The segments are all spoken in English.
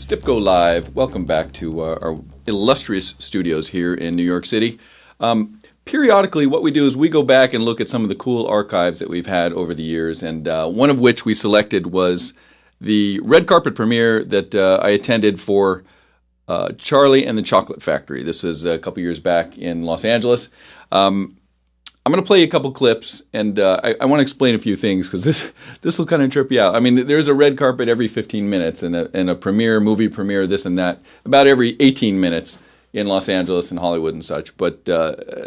Stipko Live. Welcome back to our illustrious studios here in New York City. Periodically, what we do is we go back and look at some of the cool archives that we've had over the years, and one of which we selected was the red carpet premiere that I attended for Charlie and the Chocolate Factory. This was a couple years back in Los Angeles. I'm going to play you a couple clips, and I want to explain a few things because this will kind of trip you out. I mean, there's a red carpet every 15 minutes and a premiere, movie premiere, this and that, about every 18 minutes in Los Angeles and Hollywood and such. But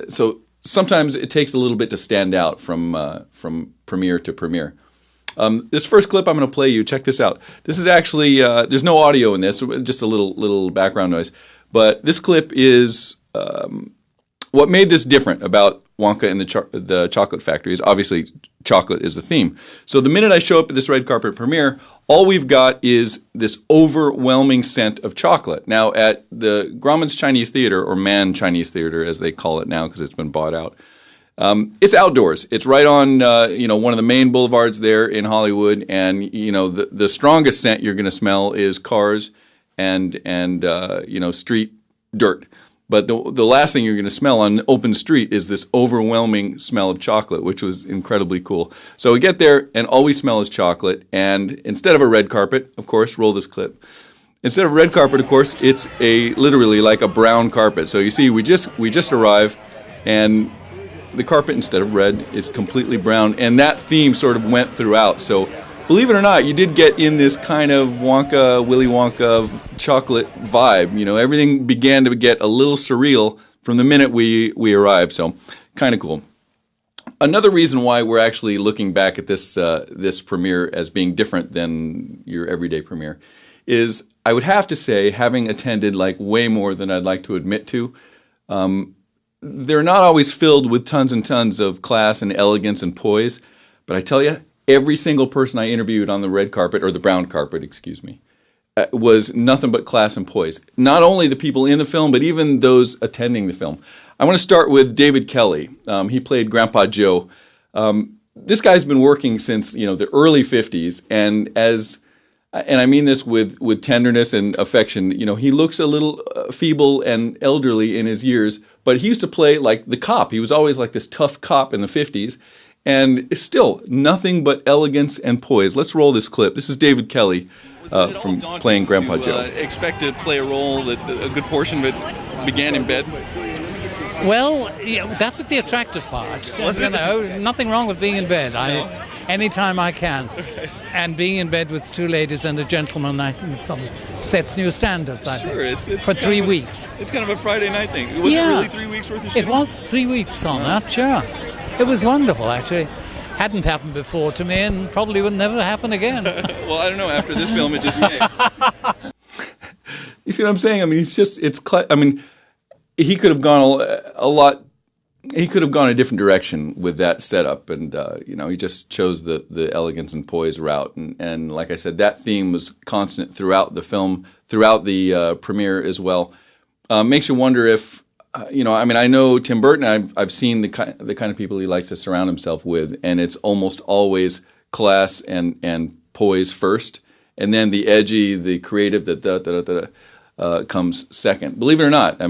so sometimes it takes a little bit to stand out from premiere to premiere. This first clip I'm going to play you, check this out. This is actually, there's no audio in this, just a little background noise. But this clip is what made this different about Wonka and the Chocolate Factory is obviously chocolate is the theme. So the minute I show up at this red carpet premiere, all we've got is this overwhelming scent of chocolate. Now at the Grauman's Chinese Theater, or Mann Chinese Theater as they call it now because it's been bought out, it's outdoors. It's right on one of the main boulevards there in Hollywood, and the strongest scent you're going to smell is cars and street dirt. But the last thing you're going to smell on an open street is this overwhelming smell of chocolate, which was incredibly cool. So we get there, and all we smell is chocolate. And instead of a red carpet, of course, roll this clip. Instead of a red carpet, of course, it's literally like a brown carpet. So you see, we just arrive, and the carpet instead of red is completely brown. And that theme sort of went throughout. So believe it or not, you did get in this kind of Willy Wonka chocolate vibe. Everything began to get a little surreal from the minute we arrived. So, kind of cool. Another reason why we're actually looking back at this premiere as being different than your everyday premiere is, I would have to say, having attended way more than I'd like to admit to, they're not always filled with tons and tons of class and elegance and poise. But I tell you, every single person I interviewed on the red carpet, or the brown carpet, excuse me, was nothing but class and poise. Not only the people in the film, but even those attending the film. I want to start with David Kelly. He played Grandpa Joe. This guy's been working since the early 50s, and I mean this with tenderness and affection. He looks a little feeble and elderly in his years, but he used to play like the cop. He was always like this tough cop in the 50s. And it's still nothing but elegance and poise. Let's roll this clip. This is David Kelly from playing Grandpa Joe. Expect to play a role that a good portion of it began in bed? Well, that was the attractive part. Nothing wrong with being in bed. Anytime I can. Okay. And being in bed with two ladies and a gentleman, I think sets new standards, I think, it's for 3 weeks. It's kind of a Friday night thing. Was it really 3 weeks worth of shooting? It was 3 weeks on that, sure. It was wonderful, actually. Hadn't happened before to me, and probably would never happen again. Well, I don't know. After this film, it just may. You see what I'm saying? I mean, he could have gone a lot. He could have gone a different direction with that setup, and he just chose the elegance and poise route. And like I said, that theme was constant throughout the film, throughout the premiere as well. Makes you wonder if. I know Tim Burton. I've seen the kind of people he likes to surround himself with, and it's almost always class and poise first, and then the edgy, the creative, comes second. Believe it or not,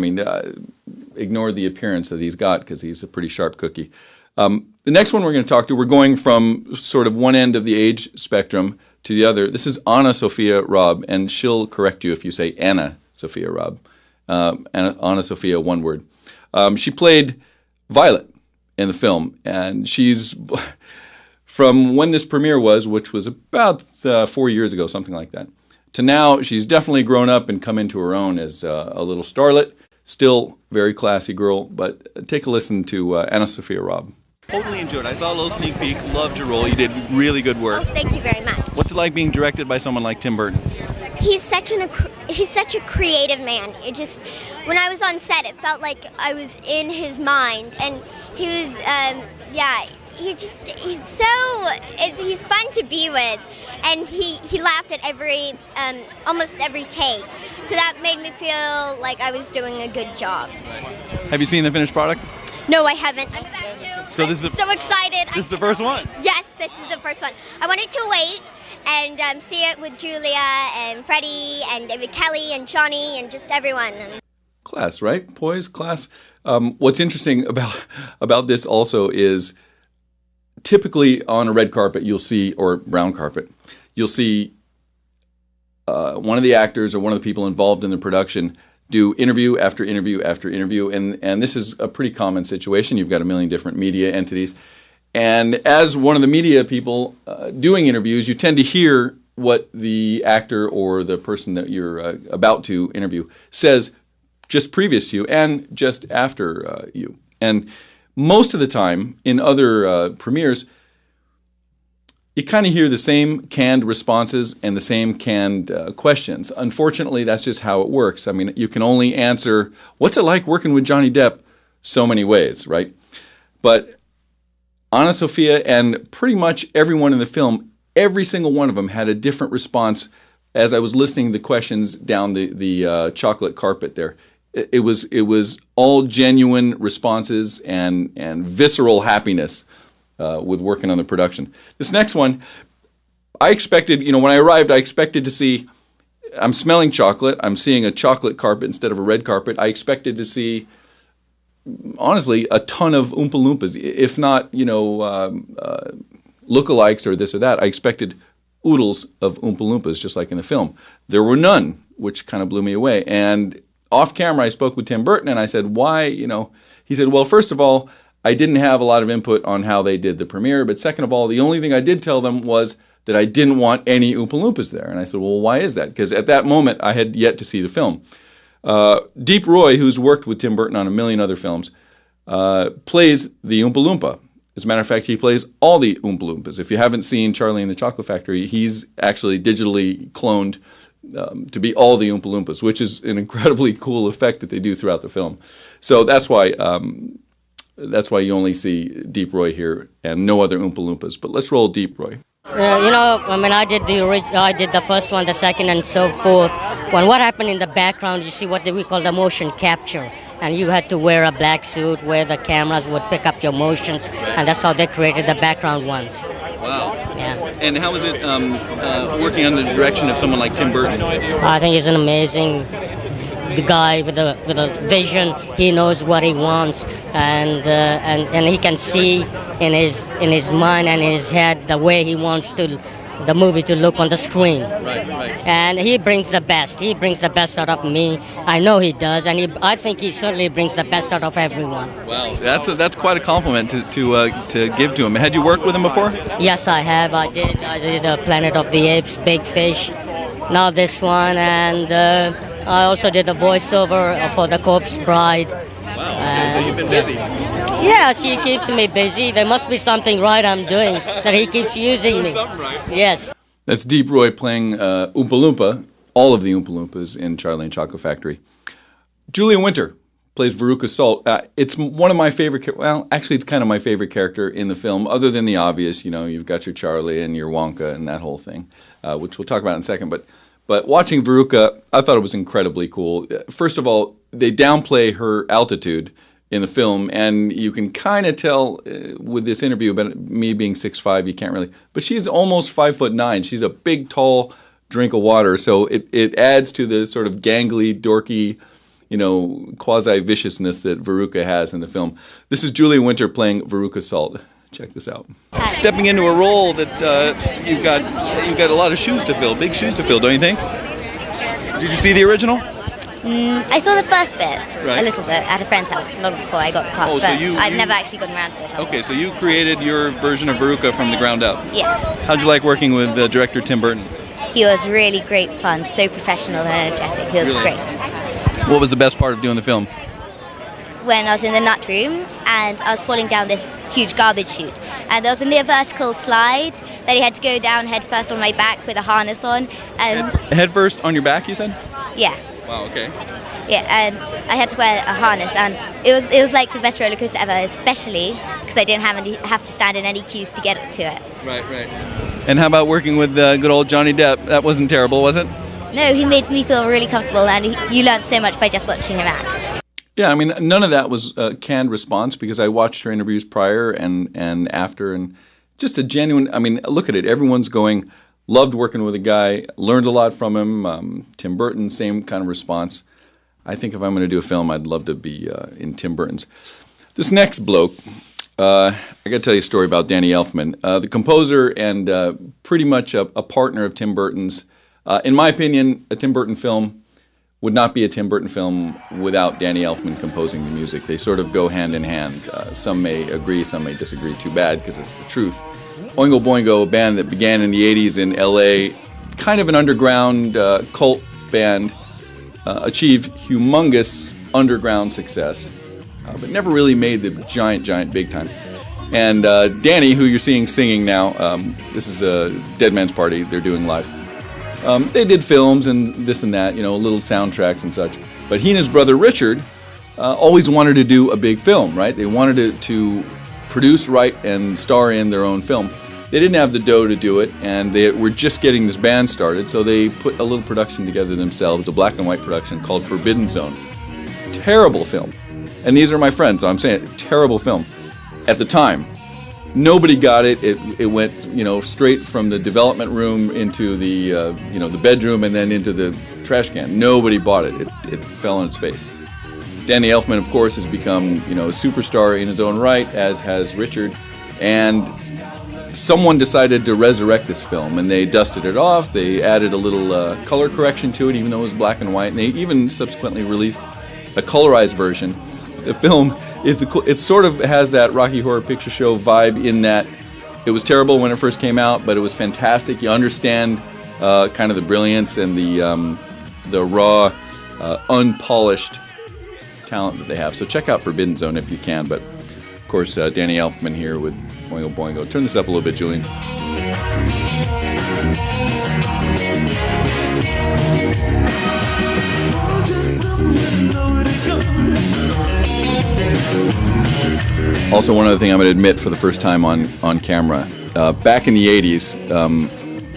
ignore the appearance that he's got because he's a pretty sharp cookie. The next one we're going to talk to, we're going from sort of one end of the age spectrum to the other. This is Anna Sophia Robb, and she'll correct you if you say Anna Sophia Robb. Anna Sophia, one word. She played Violet in the film, and she's from when this premiere was, which was about 4 years ago, something like that, to now she's definitely grown up and come into her own as a little starlet. Still very classy girl, but take a listen to Anna Sophia Robb. Totally enjoyed it. I saw a little sneak peek. Loved your role. You did really good work. Oh, thank you very much. What's it like being directed by someone like Tim Burton? He's such a creative man. It just, when I was on set, it felt like I was in his mind, and he was, he's fun to be with, and he laughed at almost every take, so that made me feel like I was doing a good job. Have you seen the finished product? No, I haven't. I'm about to. So this is so excited. This is the first one? Yes, this is the first one. I wanted to wait and see it with Julia and Freddie and with Kelly and Johnny and just everyone. Class, right? Poise, class. What's interesting about this also is typically on a red carpet you'll see, or brown carpet, you'll see one of the actors or one of the people involved in the production do interview after interview after interview, and this is a pretty common situation. You've got a million different media entities, and as one of the media people doing interviews, you tend to hear what the actor or the person that you're about to interview says just previous to you and just after you. And most of the time in other premieres, you kind of hear the same canned responses and the same canned questions. Unfortunately, that's just how it works. I mean, you can only answer, what's it like working with Johnny Depp, so many ways, right? But Anna Sophia and pretty much everyone in the film, every single one of them had a different response as I was listening to the questions down the chocolate carpet there. It was all genuine responses and visceral happiness with working on the production. This next one, I expected, when I arrived, I expected to see, I'm smelling chocolate, I'm seeing a chocolate carpet instead of a red carpet. I expected to see, honestly, a ton of Oompa Loompas, if not, lookalikes or this or that. I expected oodles of Oompa Loompas, just like in the film. There were none, which kind of blew me away. And off camera, I spoke with Tim Burton, and I said, why, he said, well, first of all, I didn't have a lot of input on how they did the premiere, but second of all, the only thing I did tell them was that I didn't want any Oompa Loompas there. And I said, well, why is that? Because at that moment, I had yet to see the film. Deep Roy, who's worked with Tim Burton on a million other films, plays the Oompa Loompa. As a matter of fact, he plays all the Oompa Loompas. If you haven't seen Charlie and the Chocolate Factory, he's actually digitally cloned to be all the Oompa Loompas, which is an incredibly cool effect that they do throughout the film. So that's why you only see Deep Roy here and no other Oompa Loompas. But let's roll Deep Roy. I did the first one, the second, and so forth. When what happened in the background, you see what we call the motion capture, and you had to wear a black suit where the cameras would pick up your motions, and that's how they created the background ones. Wow. Yeah. And how is it working under the direction of someone like Tim Burton? I think he's an amazing guy with a vision. He knows what he wants, and he can see in his mind and his head the way he wants the movie to look on the screen. Right. And he brings the best. He brings the best out of me. I know he does, and I think he certainly brings the best out of everyone. Wow, that's quite a compliment to give to him. Had you worked with him before? Yes, I have. I did Planet of the Apes, Big Fish. Now this one, and I also did a voiceover for The Corpse Bride. Wow, so you've been busy. Yes, he keeps me busy. There must be something right I'm doing that he keeps using me. Something right. Yes. That's Deep Roy playing Oompa Loompa, all of the Oompa Loompas in Charlie and Chocolate Factory. Julia Winter plays Veruca Salt. It's one of my favorite, well, actually it's kind of my favorite character in the film, other than the obvious, you've got your Charlie and your Wonka and that whole thing, which we'll talk about in a second. But watching Veruca, I thought it was incredibly cool. First of all, they downplay her altitude in the film, and you can kind of tell with this interview about me being 6'5", you can't really, but she's almost 5'9". She's a big, tall drink of water, so it adds to the sort of gangly, dorky, quasi-viciousness that Veruca has in the film. This is Julia Winter playing Veruca Salt. Check this out. Stepping into a role that you've got a lot of shoes to fill, big shoes to fill, don't you think? Did you see the original? I saw the first bit, Right. a little bit, at a friend's house long before I got the car. Oh, so but you- I've you- never actually gotten around to it. Okay, so you created your version of Veruca from the ground up. Yeah. How'd you like working with director Tim Burton? He was really great fun, so professional and energetic. He was Really? great. What was the best part of doing the film? When I was in the nut room and I was falling down this huge garbage chute, and there was a near vertical slide that he had to go down head first on my back with a harness on, and Head first on your back, you said? yeah. Wow, okay. Yeah, and I had to wear a harness, and it was like the best roller coaster ever, especially because I didn't have to stand in any queues to get to it. Right. And how about working with good old Johnny Depp? That wasn't terrible, was it? No, he made me feel really comfortable, and you learned so much by just watching him act. Yeah, I mean, none of that was a canned response because I watched her interviews prior and after, and just a genuine, I mean, look at it. Everyone's going Loved working with the guy. Learned a lot from him. Tim Burton, same kind of response. I think if I'm going to do a film, I'd love to be in Tim Burton's. This next bloke, I got to tell you a story about Danny Elfman, the composer and pretty much a partner of Tim Burton's. In my opinion, a Tim Burton film would not be a Tim Burton film without Danny Elfman composing the music. They sort of go hand in hand. Some may agree, some may disagree. Too bad, because it's the truth. Oingo Boingo, a band that began in the 80s in L.A., kind of an underground cult band, achieved humongous underground success, but never really made the giant big time. And Danny, who you're seeing singing now, this is a Dead Man's Party, they're doing live. They did films and this and that, little soundtracks and such. But he and his brother Richard always wanted to do a big film, right? They wanted to produce, write, and star in their own film. They didn't have the dough to do it, and they were just getting this band started, so they put a little production together themselves, a black and white production called Forbidden Zone. Terrible film. And these are my friends, so I'm saying terrible film. At the time, nobody got it. It went, straight from the development room into the, the bedroom and then into the trash can. Nobody bought it. It fell on its face. Danny Elfman, of course, has become, a superstar in his own right, as has Richard. And someone decided to resurrect this film, and they dusted it off. They added a little color correction to it, even though it was black and white. And they even subsequently released a colorized version. The film it sort of has that Rocky Horror Picture Show vibe in that it was terrible when it first came out, but it was fantastic. You understand kind of the brilliance and the raw, unpolished talent that they have. So check out Forbidden Zone if you can. But of course, Danny Elfman here with Oingo Boingo. Turn this up a little bit, Julian. Also, one other thing I'm going to admit for the first time on camera. Back in the 80s,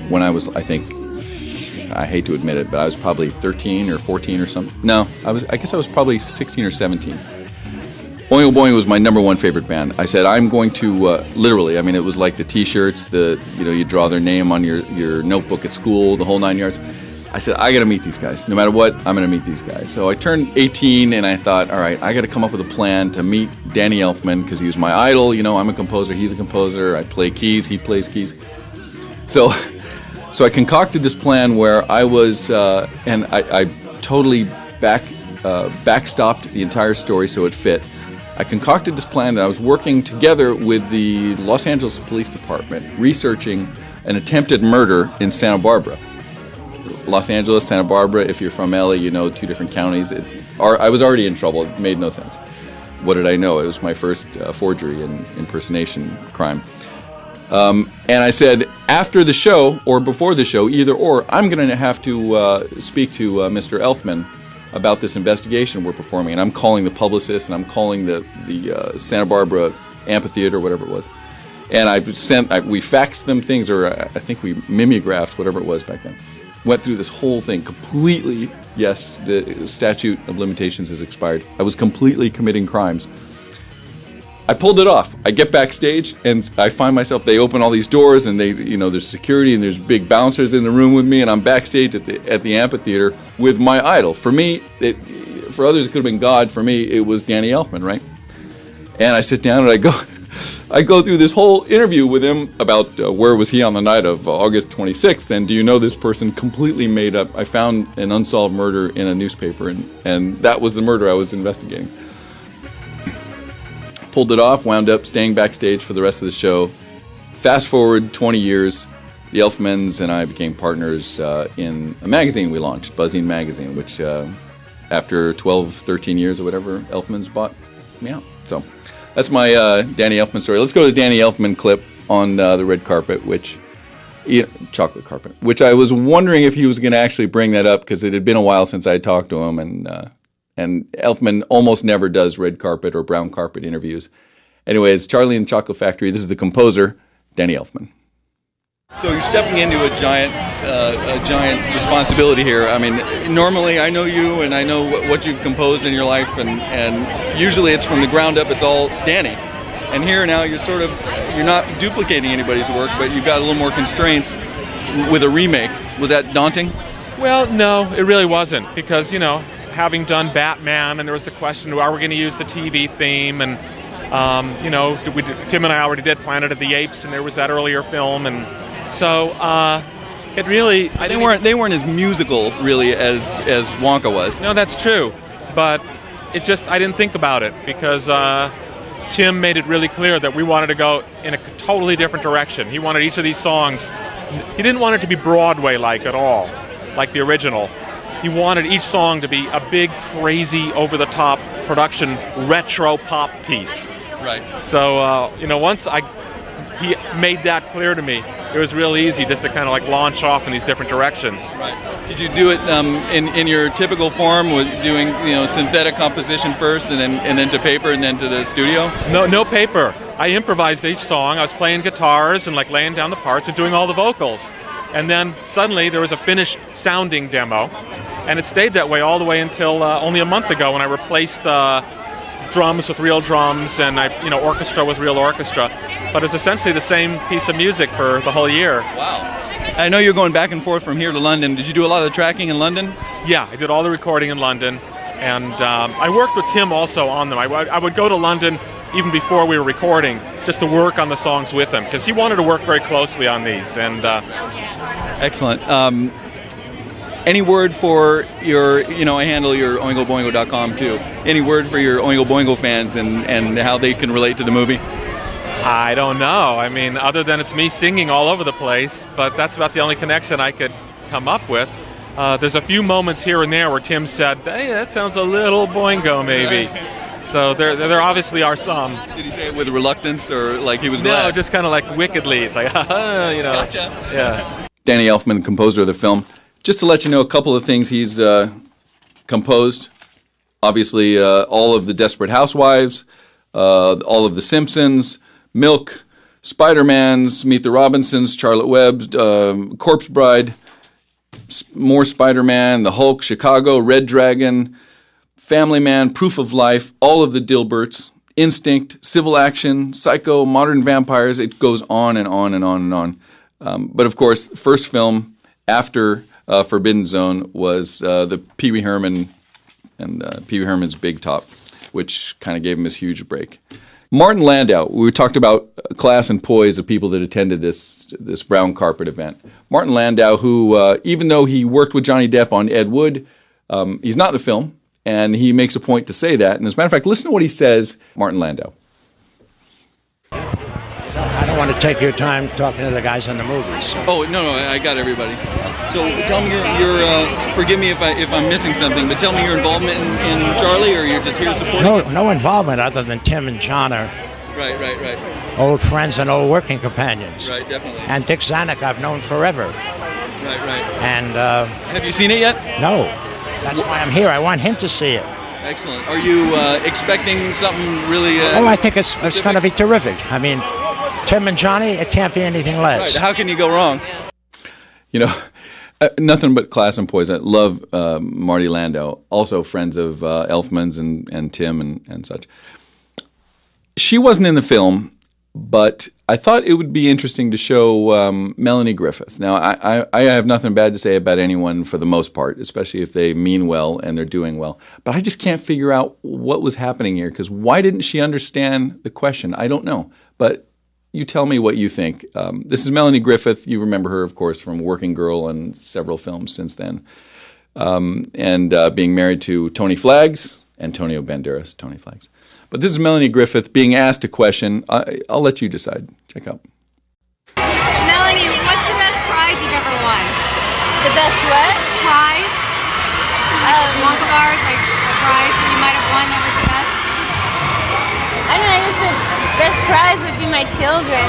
when I was, I hate to admit it, but I was probably 13 or 14 or something. No, I guess I was probably 16 or 17. Oingo Boingo was my number one favorite band. I said, I'm going to, literally, it was like the T-shirts, you draw their name on your notebook at school, the whole 9 yards. I said, I got to meet these guys. No matter what, I'm going to meet these guys. So I turned 18, and I thought, all right, I got to come up with a plan to meet Danny Elfman, because he was my idol. I'm a composer, he's a composer. I play keys, he plays keys. So I concocted this plan where I was, and I totally backstopped the entire story so it fit. I concocted this plan that I was working together with the Los Angeles Police Department, researching an attempted murder in Santa Barbara. Los Angeles, Santa Barbara, if you're from LA, two different counties. I was already in trouble. It made no sense. What did I know? It was my first forgery and impersonation crime. And I said, after the show or before the show, either or, I'm going to have to speak to Mr. Elfman about this investigation we're performing. And I'm calling the publicist, and I'm calling the Santa Barbara amphitheater, whatever it was. And we faxed them things, or I think we mimeographed, whatever it was back then. Went through this whole thing completely. Yes, the statute of limitations has expired. I was completely committing crimes. I pulled it off. I get backstage, and I find myself, they open all these doors, and there's security, and there's big bouncers in the room with me, and I'm backstage at the amphitheater with my idol. For me, for others it could have been God. For me, it was Danny Elfman, right? And I sit down, and I go through this whole interview with him about where was he on the night of August 26th, and do you know this person completely made up. I found an unsolved murder in a newspaper, and that was the murder I was investigating. Pulled it off, wound up staying backstage for the rest of the show. Fast forward 20 years, the Elfmans and I became partners in a magazine we launched, Buzzing Magazine, which after 12, 13 years or whatever, Elfmans bought me out. So that's my Danny Elfman story. Let's go to the Danny Elfman clip on the red carpet, chocolate carpet, which I was wondering if he was going to actually bring that up, because it had been a while since I had talked to him, and Elfman almost never does red carpet or brown carpet interviews. Anyways, Charlie and the Chocolate Factory, this is the composer, Danny Elfman. So you're stepping into a giant responsibility here. Normally I know you and I know what you've composed in your life, and usually it's from the ground up. It's all Danny. And here now you're not duplicating anybody's work, but you've got a little more constraints. with a remake. Was that daunting? Well, no, it really wasn't, because, having done Batman, and there was the question, are we going to use the TV theme? And, Tim and I already did Planet of the Apes, and there was that earlier film, and so it really... They weren't as musical, really, as Wonka was. No, that's true, but I didn't think about it, because Tim made it really clear that we wanted to go in a totally different direction. He wanted each of these songs, he didn't want it to be Broadway-like at all, like the original. He wanted each song to be a big, crazy, over-the-top production, retro pop piece. Right. So, once he made that clear to me, it was real easy just to kind of like launch off in these different directions. Right. Did you do it in your typical form, with doing synthetic composition first, and then to paper, and then to the studio? No paper. I improvised each song. I was playing guitars and like laying down the parts and doing all the vocals. And then suddenly there was a finished sounding demo, and it stayed that way all the way until only a month ago, when I replaced drums with real drums and orchestra with real orchestra. But it's essentially the same piece of music for the whole year. Wow. I know you're going back and forth from here to London. Did you do a lot of the tracking in London? Yeah, I did all the recording in London, and I worked with Tim also on them. I would go to London even before we were recording, just to work on the songs with him, because he wanted to work very closely on these. And excellent. Any word for your, I handle your oingoboingo.com too. Any word for your Oingo Boingo fans and how they can relate to the movie? I don't know. I mean, other than it's me singing all over the place, but that's about the only connection I could come up with. There's a few moments here and there where Tim said, hey, that sounds a little boingo maybe. So there obviously are some. Did he say it with reluctance, or like he was glad? No, just kind of like wickedly. It's like, Gotcha. Yeah. Danny Elfman, the composer of the film. Just to let you know a couple of things he's composed. Obviously, all of the Desperate Housewives, all of The Simpsons, Milk, Spider-Man's, Meet the Robinsons, Charlotte Webb's, Corpse Bride, more Spider-Man, The Hulk, Chicago, Red Dragon, Family Man, Proof of Life, all of the Dilberts, Instinct, Civil Action, Psycho, Modern Vampires. It goes on and on and on and on. But of course, the first film after Forbidden Zone was the Pee Wee Herman and Pee Wee Herman's Big Top, which kind of gave him his huge break. Martin Landau, we talked about class and poise of people that attended this brown carpet event. Martin Landau, who, even though he worked with Johnny Depp on Ed Wood, he's not in the film, and he makes a point to say that. And as a matter of fact, listen to what he says, Martin Landau. I don't want to take your time talking to the guys in the movies. So. Oh, no, I got everybody. So tell me your forgive me if I'm missing something, but tell me your involvement in Charlie, or you're just here supporting? No involvement other than Tim and John are right. old friends and old working companions. Right, definitely. And Dick Zanuck I've known forever. Right. And have you seen it yet? No. That's why I'm here. I want him to see it. Excellent. Are you expecting something really... I think it's going to be terrific. I mean, Tim and Johnny, it can't be anything less. Right. How can you go wrong? Nothing but class and poise. I love Marty Landau, also friends of Elfman's and Tim and such. She wasn't in the film, but I thought it would be interesting to show Melanie Griffith. Now, I have nothing bad to say about anyone for the most part, especially if they mean well and they're doing well. But I just can't figure out what was happening here, because why didn't she understand the question? I don't know. But you tell me what you think. This is Melanie Griffith. You remember her, of course, from Working Girl and several films since then. And being married to Tony Flaggs, Antonio Banderas, Tony Flaggs. But this is Melanie Griffith being asked a question. I'll let you decide. Check out. Melanie, what's the best prize you've ever won? The best what? Prize? Wonka bars, like a prize that you might have won that was the best? I don't know, I guess the best prize would be my children.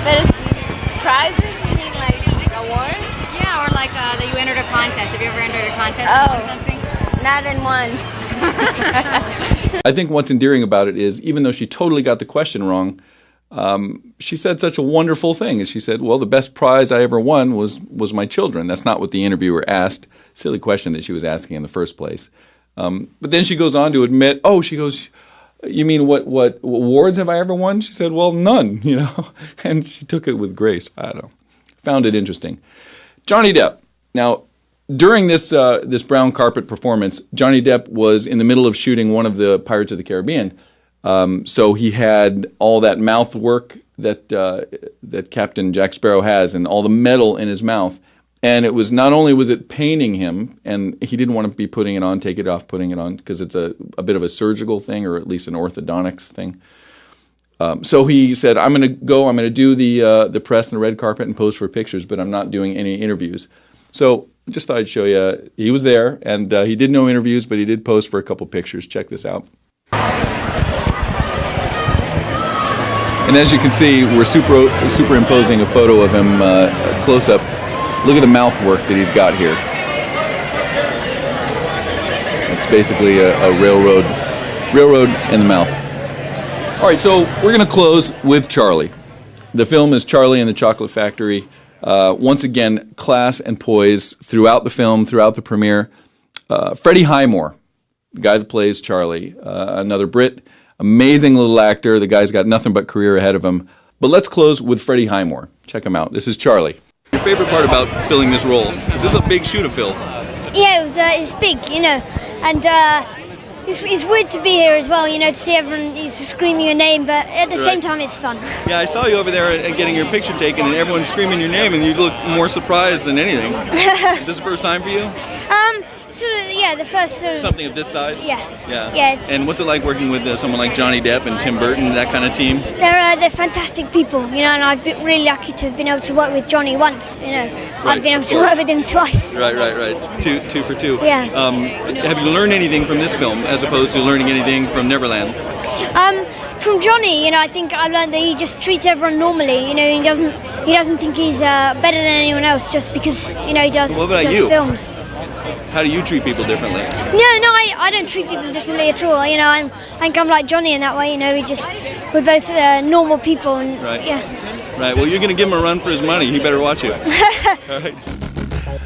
That is, prizes? You mean like awards? Yeah, or like that you entered a contest. Have you ever entered a contest and won something? Not in one. I think what's endearing about it is, even though she totally got the question wrong, she said such a wonderful thing. And she said, well, the best prize I ever won was my children. That's not what the interviewer asked. Silly question that she was asking in the first place. But then she goes on to admit, she goes, you mean what awards have I ever won? She said, well, none, And she took it with grace. I don't know. found it interesting. Johnny Depp. Now, during this brown carpet performance, Johnny Depp was in the middle of shooting one of the Pirates of the Caribbean. So he had all that mouth work that Captain Jack Sparrow has, and all the metal in his mouth. And it was not only was it paining him, and he didn't want to be putting it on, take it off, putting it on, because it's a bit of a surgical thing, or at least an orthodontics thing. So he said, I'm going to do the press and the red carpet and pose for pictures, but I'm not doing any interviews. So just thought I'd show you. He was there, and he did no interviews, but he did pose for a couple pictures. Check this out. And as you can see, we're superimposing a photo of him close up. Look at the mouth work that he's got here. It's basically a railroad in the mouth. All right, so we're going to close with Charlie. The film is Charlie and the Chocolate Factory. Once again, class and poise throughout the film, throughout the premiere. Freddie Highmore, the guy that plays Charlie, another Brit, amazing little actor. The guy's got nothing but career ahead of him. But let's close with Freddie Highmore. Check him out. This is Charlie. Your favorite part about filling this role? Is this a big shoe to fill? Yeah, it's big, and it's weird to be here as well, to see everyone screaming your name, but at the same time it's fun. Yeah, I saw you over there getting your picture taken, and everyone's screaming your name, and you look more surprised than anything. Is this the first time for you? The first sort of... Something of this size? Yeah. And what's it like working with someone like Johnny Depp and Tim Burton, that kind of team? They're fantastic people, and I've been really lucky to have been able to work with Johnny once, I've been able to work with him twice. Right. Two for two. Yeah. Have you learned anything from this film as opposed to learning anything from Neverland? From Johnny, I think I learned that he just treats everyone normally. He doesn't think he's better than anyone else just because he does films. How do you treat people differently? No, I don't treat people differently at all. I think I'm like Johnny in that way. We're both normal people. And, right. Yeah. Right. Well, you're going to give him a run for his money. He better watch you. All right.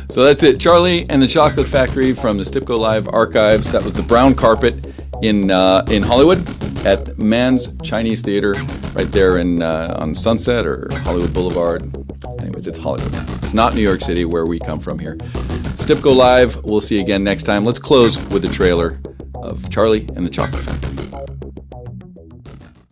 So that's it. Charlie and the Chocolate Factory from the Stipko Live archives. That was the brown carpet in Hollywood at Mann's Chinese Theater, right there on Sunset or Hollywood Boulevard. Anyways, it's Hollywood. It's not New York City, where we come from here. Stipko Live. We'll see you again next time. Let's close with the trailer of Charlie and the Chocolate Factory.